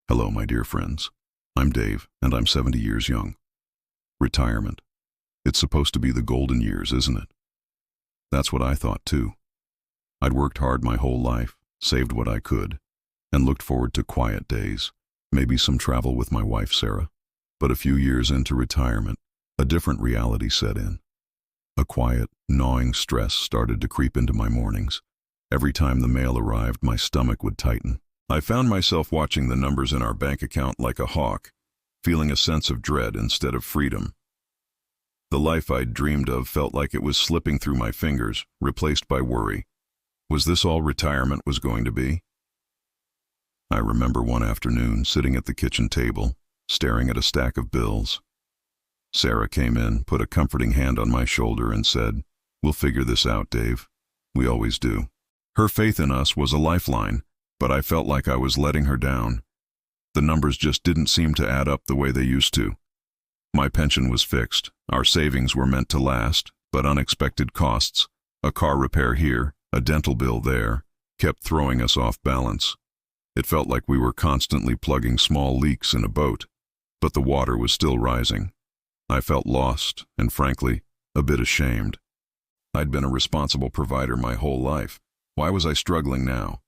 Hello, my dear friends. I'm Dave, and I'm 70 years young. Retirement. It's supposed to be the golden years, isn't it? That's what I thought, too. I'd worked hard my whole life, saved what I could, and looked forward to quiet days, maybe some travel with my wife, Sarah. But a few years into retirement, a different reality set in. A quiet, gnawing stress started to creep into my mornings. Every time the mail arrived, my stomach would tighten. I found myself watching the numbers in our bank account like a hawk, feeling a sense of dread instead of freedom. The life I'd dreamed of felt like it was slipping through my fingers, replaced by worry. Was this all retirement was going to be? I remember one afternoon sitting at the kitchen table, staring at a stack of bills. Sarah came in, put a comforting hand on my shoulder and said, "We'll figure this out, Dave. We always do." Her faith in us was a lifeline, but I felt like I was letting her down. The numbers just didn't seem to add up the way they used to. My pension was fixed, our savings were meant to last, but unexpected costs, a car repair here, a dental bill there, kept throwing us off balance. It felt like we were constantly plugging small leaks in a boat, but the water was still rising. I felt lost and, frankly, a bit ashamed. I'd been a responsible provider my whole life. Why was I struggling now?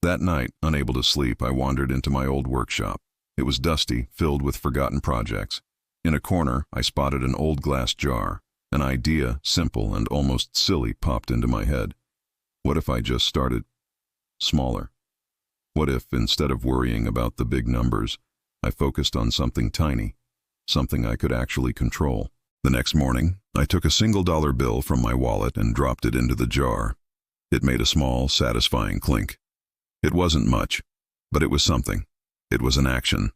That night, unable to sleep, I wandered into my old workshop. It was dusty, filled with forgotten projects. In a corner, I spotted an old glass jar. An idea, simple and almost silly, popped into my head. What if I just started smaller? What if, instead of worrying about the big numbers, I focused on something tiny, something I could actually control? The next morning, I took a single-dollar bill from my wallet and dropped it into the jar. It made a small, satisfying clink. It wasn't much, but it was something. It was an action.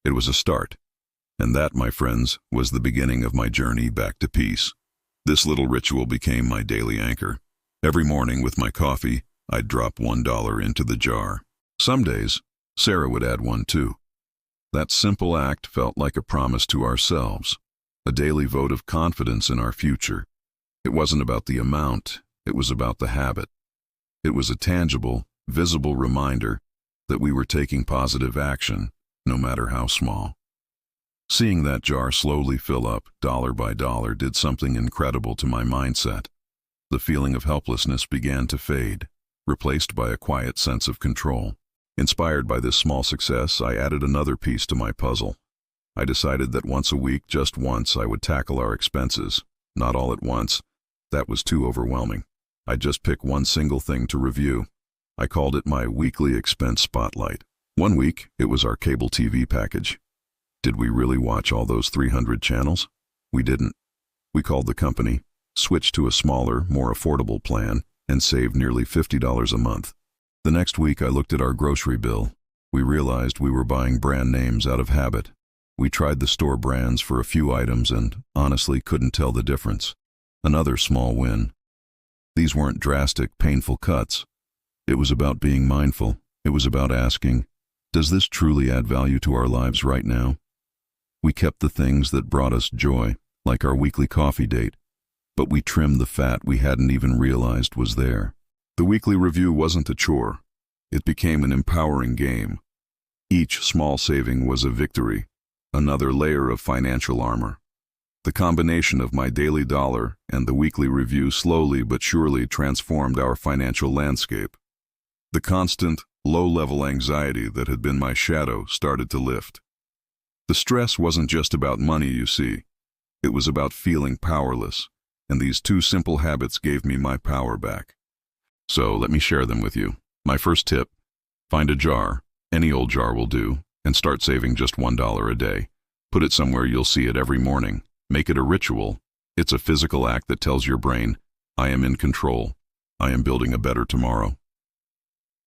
It was a start. And that, my friends, was the beginning of my journey back to peace. This little ritual became my daily anchor. Every morning with my coffee, I'd drop $1 into the jar. Some days, Sarah would add one too. That simple act felt like a promise to ourselves, a daily vote of confidence in our future. It wasn't about the amount, it was about the habit. It was a tangible, visible reminder that we were taking positive action, no matter how small. Seeing that jar slowly fill up, dollar by dollar, did something incredible to my mindset. The feeling of helplessness began to fade, replaced by a quiet sense of control. Inspired by this small success, I added another piece to my puzzle. I decided that once a week, just once, I would tackle our expenses. Not all at once. That was too overwhelming. I'd just pick one single thing to review. I called it my weekly expense spotlight. One week, it was our cable TV package. Did we really watch all those 300 channels? We didn't. We called the company, switched to a smaller, more affordable plan, and saved nearly $50 a month. The next week, I looked at our grocery bill. We realized we were buying brand names out of habit. We tried the store brands for a few items and, honestly, couldn't tell the difference. Another small win. These weren't drastic, painful cuts. It was about being mindful. It was about asking, does this truly add value to our lives right now? We kept the things that brought us joy, like our weekly coffee date, but we trimmed the fat we hadn't even realized was there. The weekly review wasn't a chore. It became an empowering game. Each small saving was a victory, another layer of financial armor. The combination of my daily dollar and the weekly review slowly but surely transformed our financial landscape. The constant, low-level anxiety that had been my shadow started to lift. The stress wasn't just about money, you see. It was about feeling powerless, and these two simple habits gave me my power back. So let me share them with you. My first tip: find a jar, any old jar will do, and start saving just $1 a day. Put it somewhere you'll see it every morning. Make it a ritual. It's a physical act that tells your brain, I am in control. I am building a better tomorrow.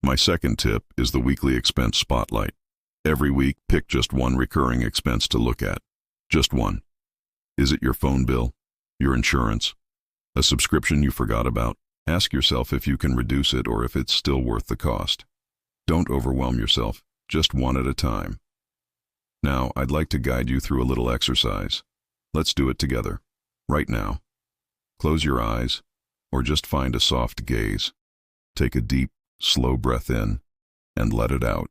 My second tip is the weekly expense spotlight. Every week, pick just one recurring expense to look at. Just one. Is it your phone bill? Your insurance? A subscription you forgot about? Ask yourself if you can reduce it or if it's still worth the cost. Don't overwhelm yourself, just one at a time. Now, I'd like to guide you through a little exercise. Let's do it together, right now. Close your eyes, or just find a soft gaze. Take a deep, slow breath in, and let it out.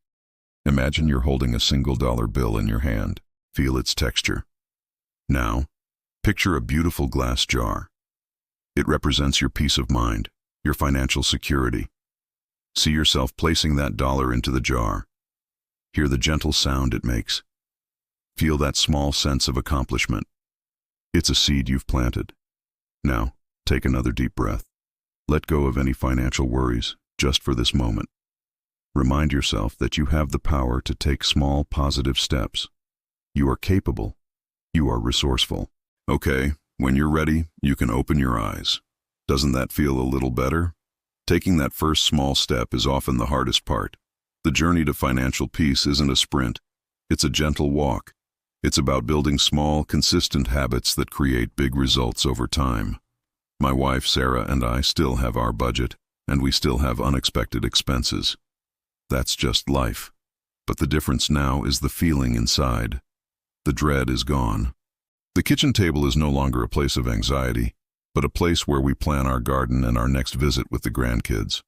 Imagine you're holding a single dollar bill in your hand. Feel its texture. Now, picture a beautiful glass jar. It represents your peace of mind, your financial security. See yourself placing that dollar into the jar. Hear the gentle sound it makes. Feel that small sense of accomplishment. It's a seed you've planted. Now, take another deep breath. Let go of any financial worries, just for this moment. Remind yourself that you have the power to take small, positive steps. You are capable. You are resourceful. Okay, when you're ready, you can open your eyes. Doesn't that feel a little better? Taking that first small step is often the hardest part. The journey to financial peace isn't a sprint. It's a gentle walk. It's about building small, consistent habits that create big results over time. My wife, Sarah, and I still have our budget, and we still have unexpected expenses. That's just life. But the difference now is the feeling inside. The dread is gone. The kitchen table is no longer a place of anxiety, but a place where we plan our garden and our next visit with the grandkids.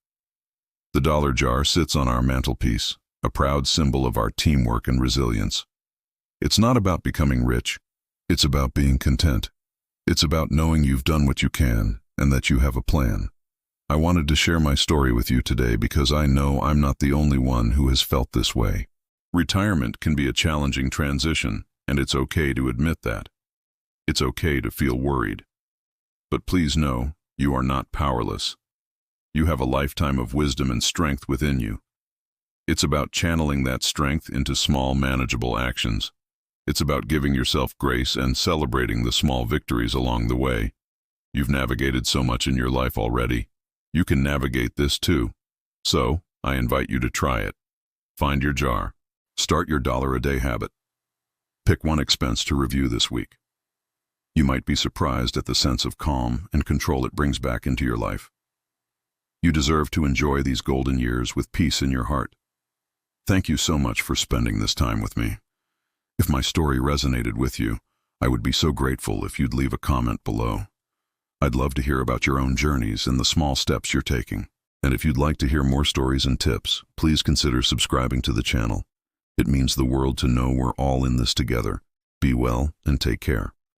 The dollar jar sits on our mantelpiece, a proud symbol of our teamwork and resilience. It's not about becoming rich. It's about being content. It's about knowing you've done what you can and that you have a plan. I wanted to share my story with you today because I know I'm not the only one who has felt this way. Retirement can be a challenging transition, and it's okay to admit that. It's okay to feel worried. But please know, you are not powerless. You have a lifetime of wisdom and strength within you. It's about channeling that strength into small, manageable actions. It's about giving yourself grace and celebrating the small victories along the way. You've navigated so much in your life already. You can navigate this too. So, I invite you to try it. Find your jar. Start your $1-a-day habit. Pick one expense to review this week. You might be surprised at the sense of calm and control it brings back into your life. You deserve to enjoy these golden years with peace in your heart. Thank you so much for spending this time with me. If my story resonated with you, I would be so grateful if you'd leave a comment below. I'd love to hear about your own journeys and the small steps you're taking. And if you'd like to hear more stories and tips, please consider subscribing to the channel. It means the world to know we're all in this together. Be well and take care.